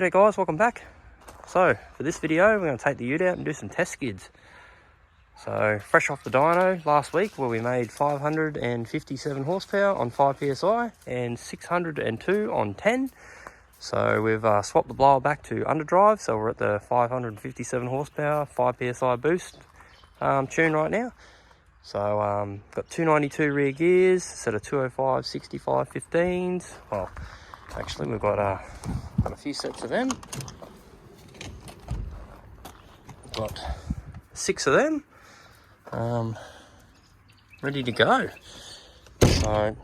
G'day guys, welcome back. So for this video we're going to take the ute out and do some test skids. So fresh off the dyno last week where we made 557 horsepower on 5 psi and 602 on 10. So we've swapped the blower back to underdrive, so we're at the 557 horsepower 5 psi boost tune right now. So got 292 rear gears, set of 205 65 15s. Well, actually we've got a few sets of them. We've got 6 of them ready to go. So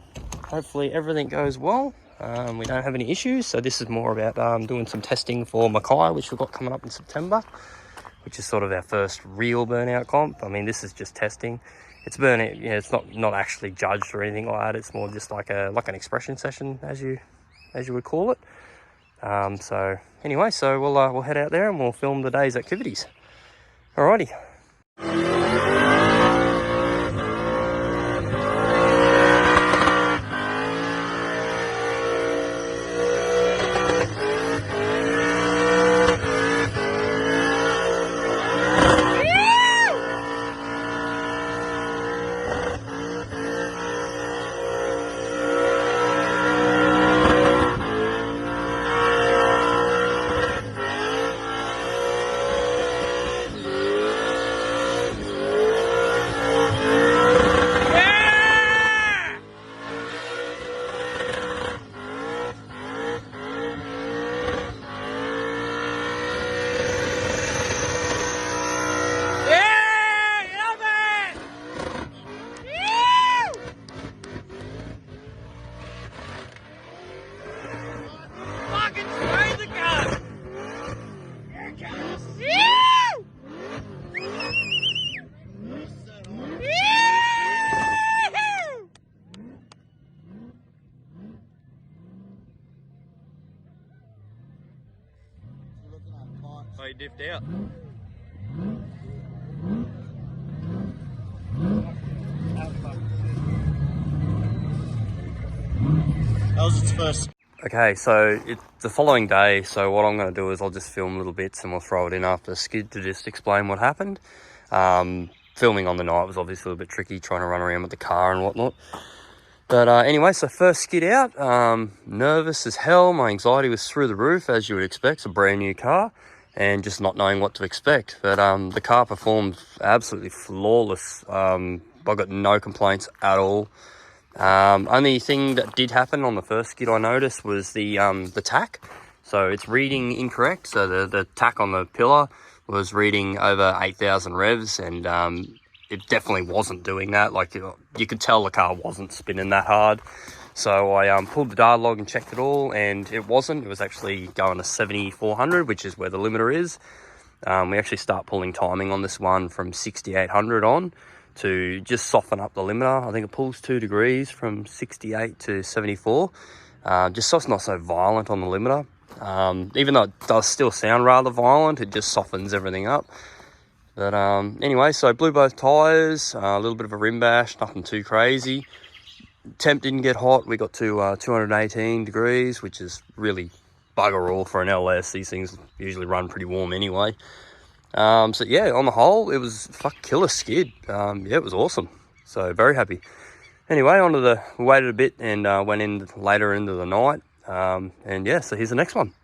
hopefully everything goes well. We don't have any issues. So this is more about doing some testing for Mackay, which we've got coming up in September, which is sort of our first real burnout comp. I mean, this is just testing. It's burnout, yeah. It's not actually judged or anything like that. It's more just like an expression session, as you would call it. So anyway, so we'll head out there and we'll film the day's activities. Alrighty. Oh, you diffed out. That was its first. Okay, so it's the following day, so what I'm going to do is I'll just film little bits and we'll throw it in after the skid to just explain what happened. Filming on the night was obviously a bit tricky, trying to run around with the car and whatnot. But anyway, so first skid out, nervous as hell. My anxiety was through the roof, as you would expect. It's a brand new car and just not knowing what to expect. But the car performed absolutely flawless. I got no complaints at all. Only thing that did happen on the first skid I noticed was the tack. So it's reading incorrect. So the tack on the pillar was reading over 8,000 revs, and it definitely wasn't doing that. Like, you could tell the car wasn't spinning that hard. So I pulled the data log and checked it all, and it wasn't. It was actually going to 7,400, which is where the limiter is. We actually start pulling timing on this one from 6,800 on to just soften up the limiter. I think it pulls 2 degrees from 68 to 74. Just so it's not so violent on the limiter. Even though it does still sound rather violent, it just softens everything up. But anyway, so blew both tyres, a little bit of a rim bash, nothing too crazy. Temp didn't get hot. We got to 218 degrees, which is really bugger all for an LS. These things usually run pretty warm anyway. So yeah, on the whole, it was killer skid. Yeah, it was awesome. So very happy. Anyway, we waited a bit and went in later into the night. And yeah, so here's the next one.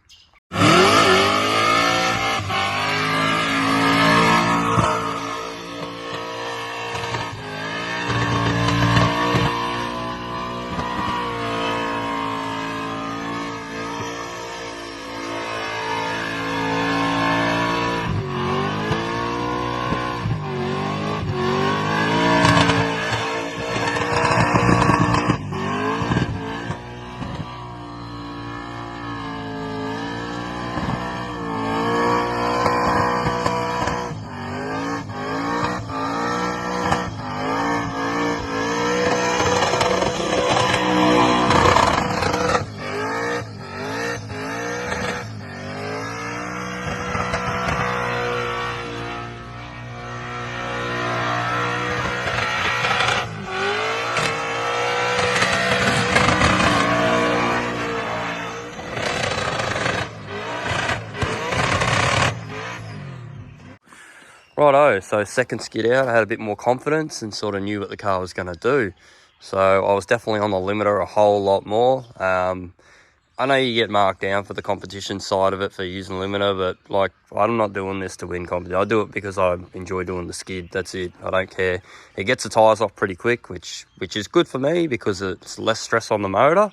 Righto, so second skid out, I had a bit more confidence and sort of knew what the car was going to do. So I was definitely on the limiter a whole lot more. I know you get marked down for the competition side of it for using limiter, but like, I'm not doing this to win competition. I do it because I enjoy doing the skid. That's it. I don't care. It gets the tyres off pretty quick, which is good for me because it's less stress on the motor.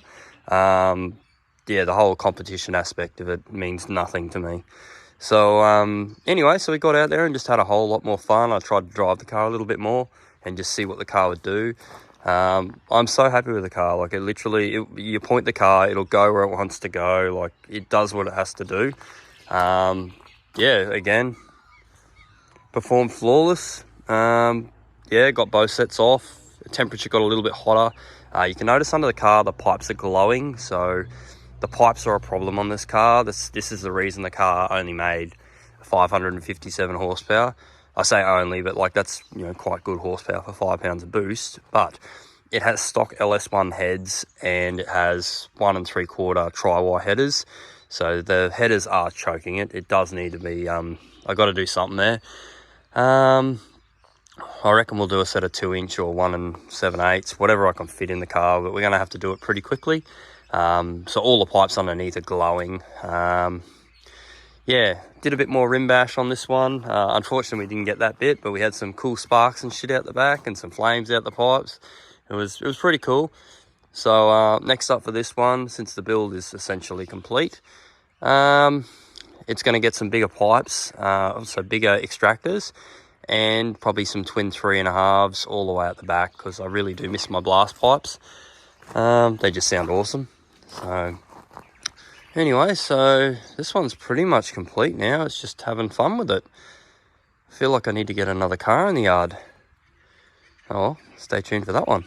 Yeah, the whole competition aspect of it means nothing to me. So anyway, so we got out there and just had a whole lot more fun. I tried to drive the car a little bit more and just see what the car would do. I'm so happy with the car. Like, it literally, you point the car, it'll go where it wants to go. Like, it does what it has to do. Yeah, again, performed flawless. Yeah, got both sets off. The temperature got a little bit hotter. You can notice under the car the pipes are glowing, so the pipes are a problem on this car. This is the reason the car only made 557 horsepower. I say only, but like, that's, you know, quite good horsepower for 5 pounds of boost. But it has stock LS1 heads and it has 1 3/4 tri-wire headers. So the headers are choking it. It does need to be, I got to do something there. I reckon we'll do a set of 2-inch or 1 7/8, whatever I can fit in the car, but we're going to have to do it pretty quickly. So all the pipes underneath are glowing. Yeah, did a bit more rim bash on this one. Unfortunately, we didn't get that bit, but we had some cool sparks and shit out the back and some flames out the pipes. It was pretty cool. So next up for this one, since the build is essentially complete, it's going to get some bigger pipes, also bigger extractors, and probably some twin 3.5s all the way out the back, because I really do miss my blast pipes. They just sound awesome. So anyway, so this one's pretty much complete now. It's just having fun with it. I feel like I need to get another car in the yard. Oh well, stay tuned for that one.